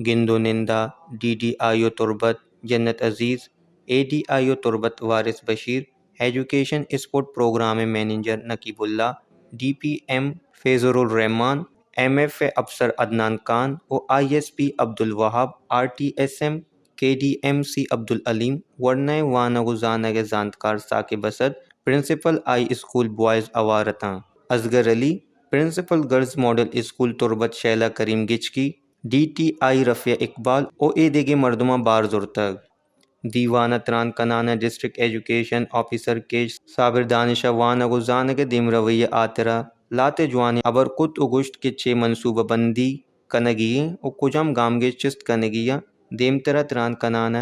گندو نندا، D D I O تربت جنت عزیز، اے D I O Turbat Waris Bashir, education support programme manager Naqeeb Ullah, D P M Faizur Rahman, M F A افسر عدنان خان و I S P Abdul Wahab, R T S M کے D M C Abdul Aleem, ورنہ وانگ زانگ زانتکار Saqib Asad, principal high school boys اوارتاں، Asghar Ali, principal girls model school Turbat Shaila Karim Gichki, D T I Rafi Iqbal O A دیگے مردمہ بار زرتگ، دیوانہ تران کنانہ ڈسٹرکٹ ایجوکیشن آفیسر کے صابر دانشہ وانگ زانگ دیم رویہ آترہ لاتے جوانے ابر کت اگشت کے چے منصوبہ بندی کنگییں او کجام گامگے چست کنگیہ دیم ترہ تران کنانہ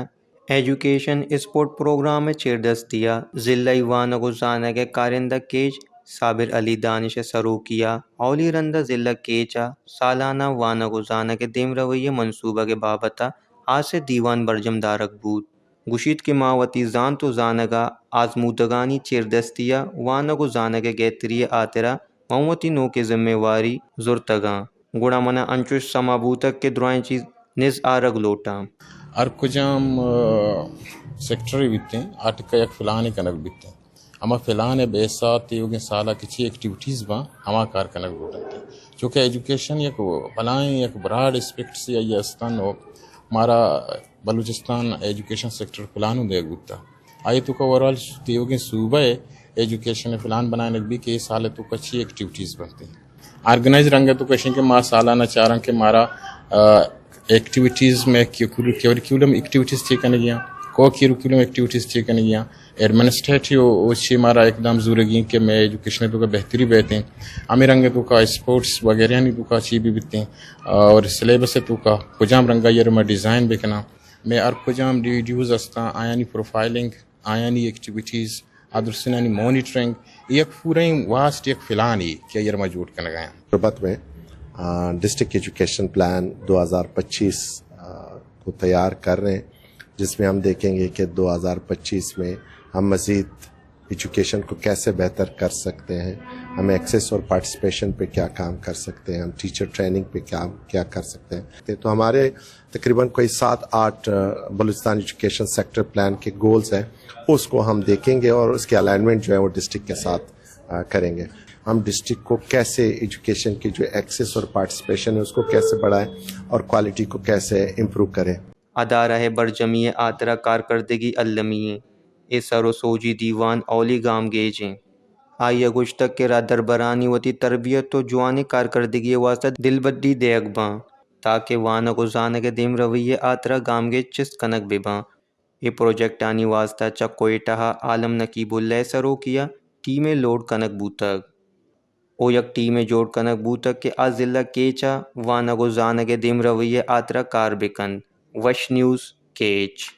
ایجوکیشن اسپورٹ پروگرام چیردستیا ضلع وانگ زانگ کارندہ کیچ صابر علی دانش سروکیہ اولی رندہ ضلع کیچا سالانہ وانگ زانگ دیم رویہ منصوبہ کے بابتہ آج سے دیوان برجم دارک بود گشید کے ماوتی زان تو زانگا آزمودگانی چیردستیہ وانگ زانگ گیتری آترہ موتی نو کے ذمہ واری زرتگاں گڑا منہ انچوش سما بوتک کے درائیں چیز نز آرگ لوٹاں ار کجام سیکٹری بیتے آٹکا یک فلانے کنک بیتے اما فلانے بیسات یوگیں سالہ کچھی ایکٹیویٹیز با ہما کار کنک بوٹتے چونکہ ایجوکیشن یک فلائیں یک براڈ اسپیکٹ سے یہ استان ہو ہمارا بلوچستان ایجوکیشن سیکٹر فلانوں دے گتا آئی تو کا اوورال تیوگیں صوبہ ایجوکیشن فلان بنانے بھی کہ سالہ تو کچھی ایکٹیویٹیز بنتے ہیں آرگنائز رنگ تو کشیں کہ ماں سالانہ چاروں کہ مارا ایکٹیویٹیز میں کیریکولم ایکٹیویٹیز چیک کرنے گیا کو کیریکولم ایکٹیویٹیز چیک کرنے گیا ایڈمنسٹریٹیو اچھی مارا ایک دم زورگی کہ میں ایجوکیشن تو کا بہتری بہتے ہیں ہمیں رنگ تو کا اسپورٹس وغیرہ نہیں تو کا چی بھی بکتے ہیں اور سلیبس تو کا کجام رنگا یہ میں ڈیزائن بکنا میں ار کجام ویڈیوز استا آیانی پروفائلنگ آیانی ایکٹیویٹیز ادرسنانی مانیٹرنگ ایک پورا واسٹ ایک فلانی کیا یہ موجود کرنا گیا تربت میں ڈسٹرکٹ ایجوکیشن پلان 2025 کو تیار کر رہے ہیں جس میں ہم دیکھیں گے کہ 2025 میں ہم مزید ایجوکیشن کو کیسے بہتر کر سکتے ہیں ہم ایکسیس اور پارٹیسپیشن پہ کیا کام کر سکتے ہیں ہم ٹیچر ٹریننگ پہ کیا کر سکتے ہیں تو ہمارے تقریباً کوئی 7-8 بلوچستان ایجوکیشن سیکٹر پلان کے گولز ہیں اس کو ہم دیکھیں گے اور اس کے الائنمنٹ جو ہے وہ ڈسٹرکٹ کے ساتھ کریں گے ہم ڈسٹرکٹ کو کیسے ایجوکیشن کی جو ایکسیس اور پارٹیسپیشن ہے اس کو کیسے بڑھائیں اور کوالٹی کو کیسے امپروو کریں ادارہ برجمیہ آترہ کارکردگی علمیہ اے سر و سوجی دیوان اولی گام گیجیں آئی اگشتک کے را دربرانی وتی تربیت تو جوانی کارکردگی واسطہ دل بدی دے اگباں تاکہ وانگ زانگ دیم رویہ آترہ گام گے چست کنک بباں یہ پروجیکٹ آنی واسطہ چکوئٹہ عالم نقیب اللہ سرو کیا ٹیمیں لوڈ کنک بوتک او یک ٹیمیں جوڑ کنک بوتک کہ آ ضلع کیچا وانگ زانگ دیم رویہ آترہ کار بکن وش نیوز کیچ